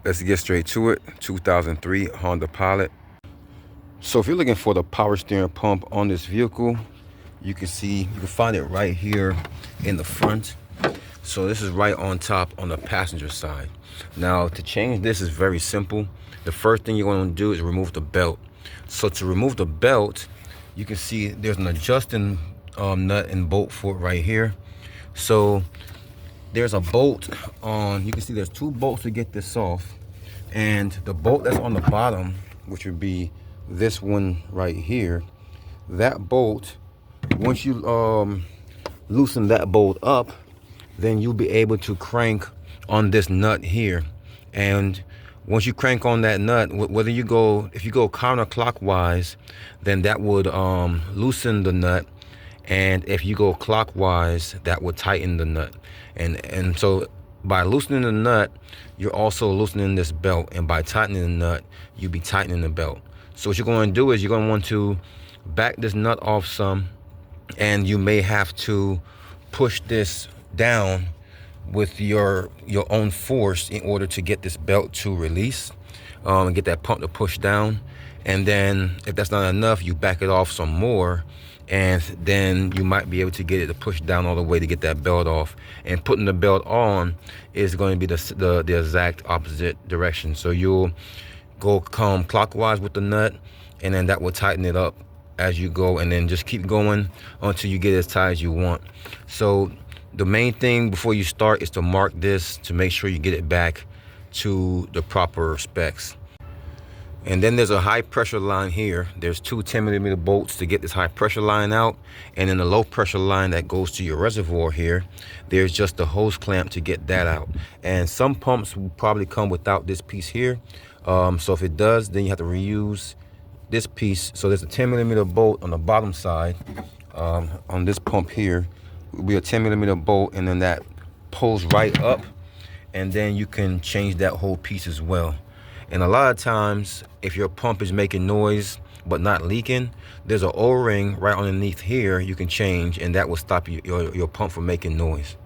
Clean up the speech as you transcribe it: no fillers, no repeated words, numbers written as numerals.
let's get straight to it. 2003 Honda Pilot. So if you're looking for the power steering pump on this vehicle, you can find it right here in the front. So this is right on top on the passenger side. Now to change this is very simple. The first thing you're going to do is remove the belt. So to remove the belt, you can see there's an adjusting nut and bolt for it right here. So there's a bolt on, you can see there's two bolts to get this off, and the bolt that's on the bottom, which would be this one right here, that bolt, once you loosen that bolt up, then you'll be able to crank on this nut here. And once you crank on that nut, whether you go, if you go counterclockwise, then that would loosen the nut, and if you go clockwise, that would tighten the nut. And so by loosening the nut, you're also loosening this belt, and by tightening the nut, you'll be tightening the belt. So what you're going to do is you're going to want to back this nut off some, and you may have to push this down with your own force in order to get this belt to release, and get that pump to push down. And then if that's not enough, you back it off some more, and then you might be able to get it to push down all the way to get that belt off. And putting the belt on is going to be the exact opposite direction. So you'll come clockwise with the nut, and then that will tighten it up as you go, and then just keep going until you get as tight as you want. So the main thing before you start is to mark this to make sure you get it back to the proper specs. And then there's a high pressure line here. There's two 10mm bolts to get this high pressure line out. And then the low pressure line that goes to your reservoir here, there's just a hose clamp to get that out. And some pumps will probably come without this piece here. So if it does, then you have to reuse this piece. So there's a 10mm bolt on the bottom side. On this pump here will be a 10mm bolt, and then that pulls right up, and then you can change that whole piece as well. And a lot of times, if your pump is making noise but not leaking, there's an O-ring right underneath here you can change, and that will stop your pump from making noise.